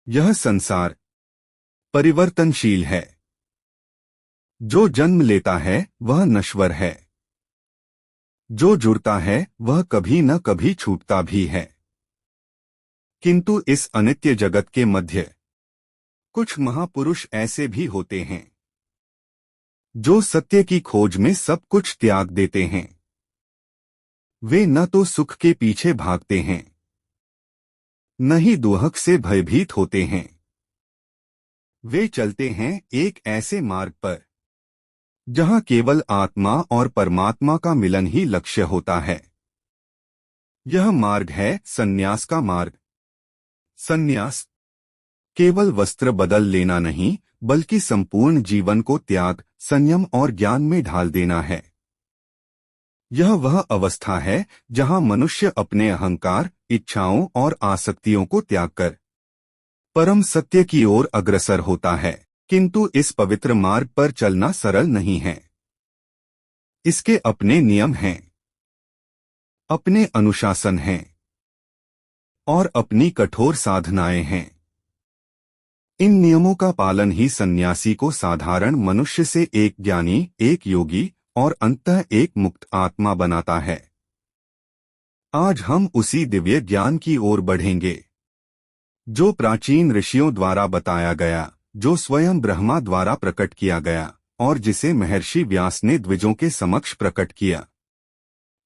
यह संसार परिवर्तनशील है। जो जन्म लेता है वह नश्वर है। जो जुड़ता है वह कभी न कभी छूटता भी है। किंतु इस अनित्य जगत के मध्य कुछ महापुरुष ऐसे भी होते हैं जो सत्य की खोज में सब कुछ त्याग देते हैं। वे न तो सुख के पीछे भागते हैं, न ही दुहक से भयभीत होते हैं। वे चलते हैं एक ऐसे मार्ग पर जहां केवल आत्मा और परमात्मा का मिलन ही लक्ष्य होता है। यह मार्ग है संन्यास का मार्ग। संन्यास केवल वस्त्र बदल लेना नहीं, बल्कि संपूर्ण जीवन को त्याग, संयम और ज्ञान में ढाल देना है। यह वह अवस्था है जहां मनुष्य अपने अहंकार, इच्छाओं और आसक्तियों को त्याग कर परम सत्य की ओर अग्रसर होता है। किंतु इस पवित्र मार्ग पर चलना सरल नहीं है। इसके अपने नियम हैं, अपने अनुशासन हैं और अपनी कठोर साधनाएं हैं। इन नियमों का पालन ही सन्यासी को साधारण मनुष्य से एक ज्ञानी, एक योगी और अंततः एक मुक्त आत्मा बनाता है। आज हम उसी दिव्य ज्ञान की ओर बढ़ेंगे जो प्राचीन ऋषियों द्वारा बताया गया, जो स्वयं ब्रह्मा द्वारा प्रकट किया गया और जिसे महर्षि व्यास ने द्विजों के समक्ष प्रकट किया।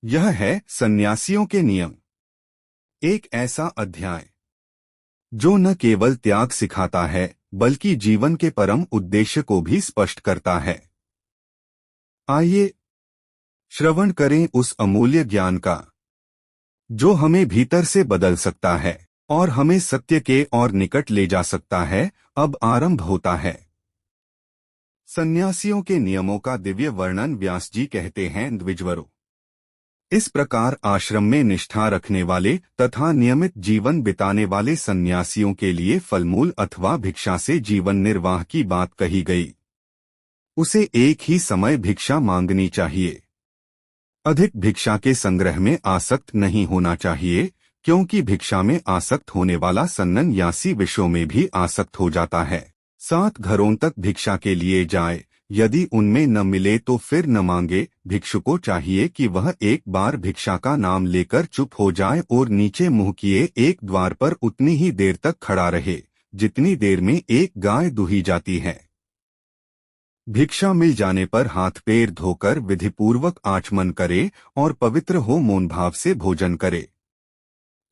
यह है सन्यासियों के नियम। एक ऐसा अध्याय जो न केवल त्याग सिखाता है, बल्कि जीवन के परम उद्देश्य को भी स्पष्ट करता है। आइए श्रवण करें उस अमूल्य ज्ञान का जो हमें भीतर से बदल सकता है और हमें सत्य के और निकट ले जा सकता है। अब आरंभ होता है। सन्यासियों के नियमों का दिव्य वर्णन व्यास जी कहते हैं, द्विजवरों, इस प्रकार आश्रम में निष्ठा रखने वाले तथा नियमित जीवन बिताने वाले सन्यासियों के लिए फलमूल अथवा भिक्षा से जीवन निर्वाह की बात कही गई। उसे एक ही समय भिक्षा मांगनी चाहिए। अधिक भिक्षा के संग्रह में आसक्त नहीं होना चाहिए, क्योंकि भिक्षा में आसक्त होने वाला सन्न्यासी विषयों में भी आसक्त हो जाता है। 7 घरों तक भिक्षा के लिए जाए, यदि उनमें न मिले तो फिर न मांगे। भिक्षु को चाहिए कि वह एक बार भिक्षा का नाम लेकर चुप हो जाए और नीचे मुंह किए एक द्वार पर उतनी ही देर तक खड़ा रहे जितनी देर में एक गाय दूही जाती है। भिक्षा मिल जाने पर हाथ पैर धोकर विधिपूर्वक आचमन करे और पवित्र हो मौन भाव से भोजन करे।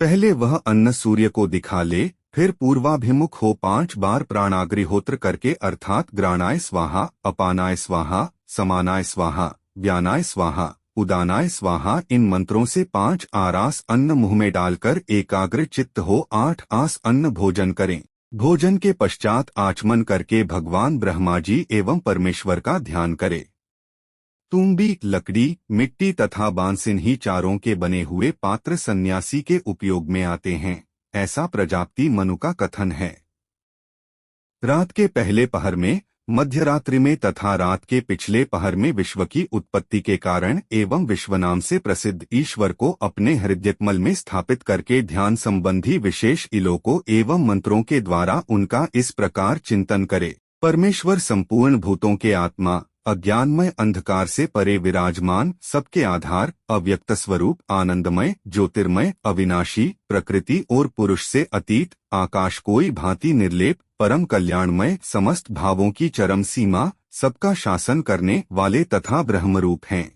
पहले वह अन्न सूर्य को दिखा ले, फिर पूर्वाभिमुख हो 5 बार प्राणाग्निहोत्र करके अर्थात ग्राणाय स्वाहा, अपानाय स्वाहा, समानाय स्वाहा, व्यानाय स्वाहा, उदानाय स्वाहा इन मंत्रों से 5 आरास अन्न मुंह में डालकर एकाग्र चित्त हो 8 आस अन्न भोजन करें। भोजन के पश्चात आचमन करके भगवान ब्रह्मा जी एवं परमेश्वर का ध्यान करें। तुम्बी, लकड़ी, मिट्टी तथा बांसिन्ही चारों के बने हुए पात्र सन्यासी के उपयोग में आते हैं, ऐसा प्रजापति मनु का कथन है। रात के पहले पहर में, मध्यरात्रि में तथा रात के पिछले पहर में विश्व की उत्पत्ति के कारण एवं विश्व नाम से प्रसिद्ध ईश्वर को अपने हृदयकमल में स्थापित करके ध्यान संबंधी विशेष इलोकों एवं मंत्रों के द्वारा उनका इस प्रकार चिंतन करे। परमेश्वर संपूर्ण भूतों के आत्मा, अज्ञानमय अंधकार से परे विराजमान, सबके आधार, अव्यक्त स्वरूप, आनंदमय, ज्योतिर्मय, अविनाशी, प्रकृति और पुरुष से अतीत, आकाश कोई भांति निर्लेप, परम कल्याणमय, समस्त भावों की चरम सीमा, सबका शासन करने वाले तथा ब्रह्मरूप हैं।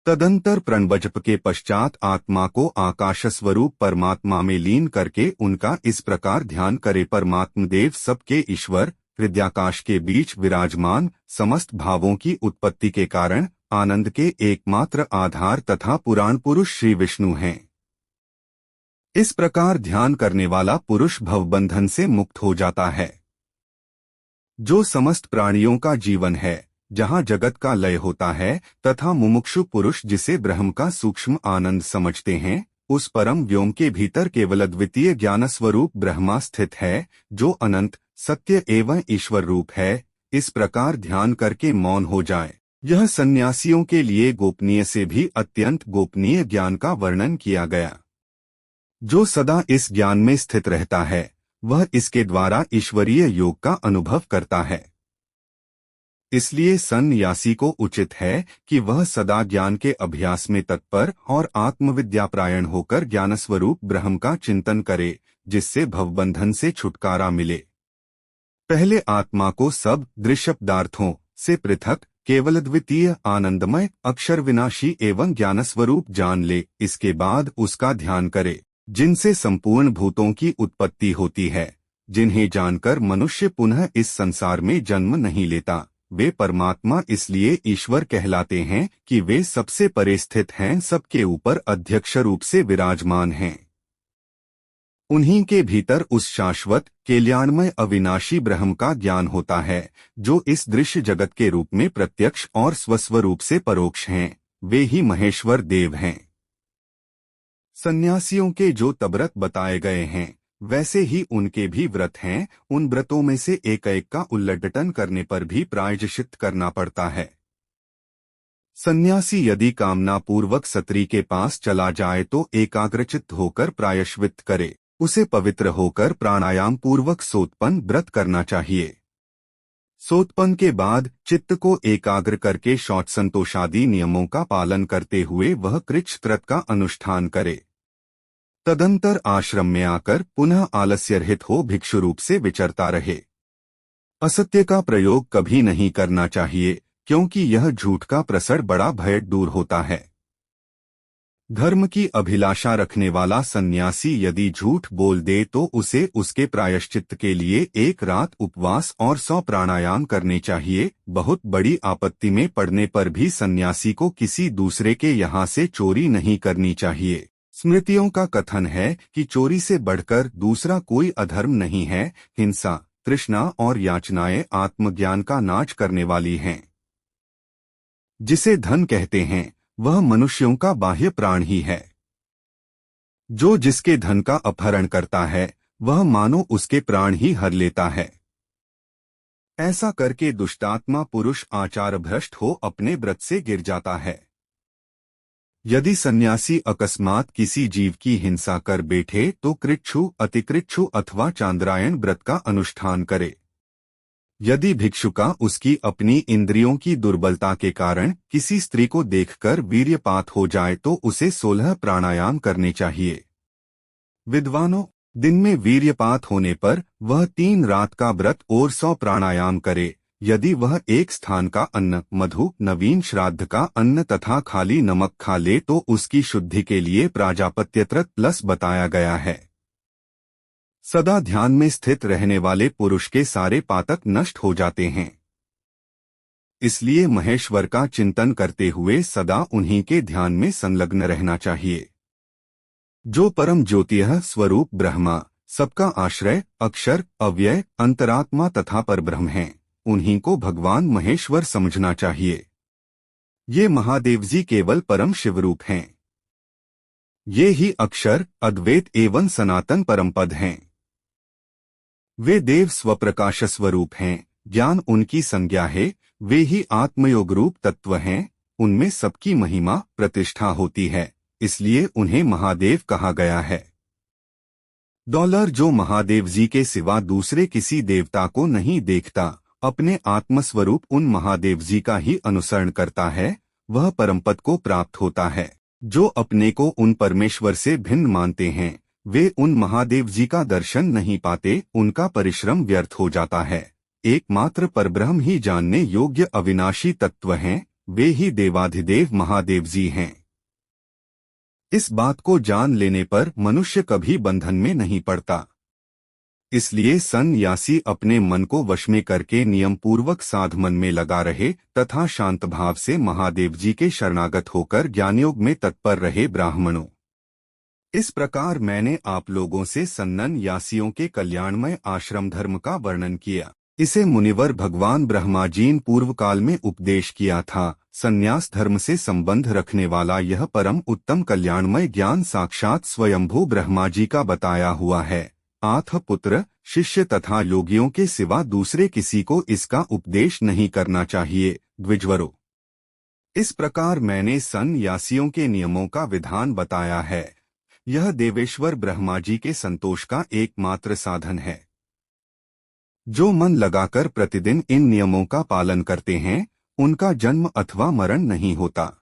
तदंतर प्रणवजप के पश्चात आत्मा को आकाश स्वरूप परमात्मा में लीन करके उनका इस प्रकार ध्यान करे। परमात्मदेव सबके ईश्वर, हृदयाकाश के बीच विराजमान, समस्त भावों की उत्पत्ति के कारण, आनंद के एकमात्र आधार तथा पुराण पुरुष श्री विष्णु हैं। इस प्रकार ध्यान करने वाला पुरुष भवबंधन से मुक्त हो जाता है। जो समस्त प्राणियों का जीवन है, जहाँ जगत का लय होता है तथा मुमुक्षु पुरुष जिसे ब्रह्म का सूक्ष्म आनंद समझते हैं, उस परम व्योम के भीतर केवल अद्वितीय ज्ञान स्वरूप ब्रह्मा स्थित है, जो अनंत, सत्य एवं ईश्वर रूप है। इस प्रकार ध्यान करके मौन हो जाए। यह सन्यासियों के लिए गोपनीय से भी अत्यंत गोपनीय ज्ञान का वर्णन किया गया। जो सदा इस ज्ञान में स्थित रहता है, वह इसके द्वारा ईश्वरीय योग का अनुभव करता है। इसलिए सन्यासी को उचित है कि वह सदा ज्ञान के अभ्यास में तत्पर और आत्मविद्यापरायण होकर ज्ञानस्वरूप ब्रह्म का चिंतन करे, जिससे भवबंधन से छुटकारा मिले। पहले आत्मा को सब दृश्य पदार्थों से पृथक, केवल द्वितीय आनंदमय अक्षर विनाशी एवं ज्ञानस्वरूप जान ले। इसके बाद उसका ध्यान करे, जिनसे संपूर्ण भूतों की उत्पत्ति होती है, जिन्हें जानकर मनुष्य पुनः इस संसार में जन्म नहीं लेता। वे परमात्मा इसलिए ईश्वर कहलाते हैं कि वे सबसे परे स्थित हैं, सबके ऊपर अध्यक्ष रूप से विराजमान हैं। उन्हीं के भीतर उस शाश्वत कल्याणमय अविनाशी ब्रह्म का ज्ञान होता है, जो इस दृश्य जगत के रूप में प्रत्यक्ष और स्वस्वरूप से परोक्ष हैं। वे ही महेश्वर देव हैं। सन्यासियों के जो तबव्रत बताए गए हैं, वैसे ही उनके भी व्रत हैं। उन व्रतों में से एक एक का उल्लंघन करने पर भी प्रायश्चित करना पड़ता है। सन्यासी यदि कामना पूर्वक सत्री के पास चला जाए तो एकाग्रचित्त होकर प्रायश्चित करे। उसे पवित्र होकर प्राणायाम पूर्वक सोत्पन्न व्रत करना चाहिए। सोत्पन्न के बाद चित्त को एकाग्र करके शौच संतोषादि नियमों का पालन करते हुए वह कृच्छ व्रत का अनुष्ठान करे। तदंतर आश्रम में आकर पुनः आलस्य रहित हो भिक्षु रूप से विचरता रहे। असत्य का प्रयोग कभी नहीं करना चाहिए, क्योंकि यह झूठ का प्रसर बड़ा भय दूर होता है। धर्म की अभिलाषा रखने वाला सन्यासी यदि झूठ बोल दे तो उसे उसके प्रायश्चित्त के लिए 1 रात उपवास और 100 प्राणायाम करने चाहिए। बहुत बड़ी आपत्ति में पड़ने पर भी सन्यासी को किसी दूसरे के यहाँ से चोरी नहीं करनी चाहिए। स्मृतियों का कथन है कि चोरी से बढ़कर दूसरा कोई अधर्म नहीं है। हिंसा, तृष्णा और याचनाएं आत्मज्ञान का नाश करने वाली हैं। जिसे धन कहते हैं, वह मनुष्यों का बाह्य प्राण ही है। जो जिसके धन का अपहरण करता है, वह मानो उसके प्राण ही हर लेता है। ऐसा करके दुष्टात्मा पुरुष आचार भ्रष्ट हो अपने व्रत से गिर जाता है। यदि सन्यासी अकस्मात किसी जीव की हिंसा कर बैठे तो कृच्छ्रु, अतिकृच्छ्रु अथवा चांद्रायण व्रत का अनुष्ठान करे। यदि भिक्षुका उसकी अपनी इंद्रियों की दुर्बलता के कारण किसी स्त्री को देखकर वीर्यपात हो जाए तो उसे 16 प्राणायाम करने चाहिए। विद्वानों, दिन में वीर्यपात होने पर वह 3 रात का व्रत और 100 प्राणायाम करे। यदि वह एक स्थान का अन्न, मधु, नवीन श्राद्ध का अन्न तथा खाली नमक खा ले तो उसकी शुद्धि के लिए प्राजापत्यव्रत प्लस बताया गया है। सदा ध्यान में स्थित रहने वाले पुरुष के सारे पातक नष्ट हो जाते हैं। इसलिए महेश्वर का चिंतन करते हुए सदा उन्हीं के ध्यान में संलग्न रहना चाहिए। जो परम ज्योतिः स्वरूप ब्रह्मा, सबका आश्रय, अक्षर, अव्यय, अंतरात्मा तथा परब्रह्म हैं, उन्हीं को भगवान महेश्वर समझना चाहिए। ये महादेव जी केवल परम शिवरूप हैं। ये ही अक्षर, अद्वैत एवं सनातन परमपद हैं। वे देव स्वप्रकाश स्वरूप हैं। ज्ञान उनकी संज्ञा है। वे ही आत्मयोग रूप तत्व हैं। उनमें सबकी महिमा प्रतिष्ठा होती है, इसलिए उन्हें महादेव कहा गया है। जो महादेव जी के सिवा दूसरे किसी देवता को नहीं देखता, अपने आत्मस्वरूप उन महादेव जी का ही अनुसरण करता है, वह परमपद को प्राप्त होता है। जो अपने को उन परमेश्वर से भिन्न मानते हैं, वे उन महादेव जी का दर्शन नहीं पाते, उनका परिश्रम व्यर्थ हो जाता है। एकमात्र परब्रह्म ही जानने योग्य अविनाशी तत्व हैं, वे ही देवाधिदेव महादेव जी हैं। इस बात को जान लेने पर मनुष्य कभी बंधन में नहीं पड़ता। इसलिए सन्यासी अपने मन को वश में करके नियम पूर्वक साधमन में लगा रहे तथा शांत भाव से महादेव जी के शरणागत होकर ज्ञानयोग में तत्पर रहे। ब्राह्मणों, इस प्रकार मैंने आप लोगों से सन्यासियों के कल्याणमय आश्रम धर्म का वर्णन किया। इसे मुनिवर भगवान ब्रह्मा जी ने पूर्व काल में उपदेश किया था। सन्यास धर्म से संबंध रखने वाला यह परम उत्तम कल्याणमय ज्ञान साक्षात स्वयंभू ब्रह्मा जी का बताया हुआ है। आठ पुत्र, शिष्य तथा योगियों के सिवा दूसरे किसी को इसका उपदेश नहीं करना चाहिए। द्विजवरों, इस प्रकार मैंने सन्यासियों के नियमों का विधान बताया है। यह देवेश्वर ब्रह्मा जी के संतोष का एकमात्र साधन है। जो मन लगाकर प्रतिदिन इन नियमों का पालन करते हैं, उनका जन्म अथवा मरण नहीं होता।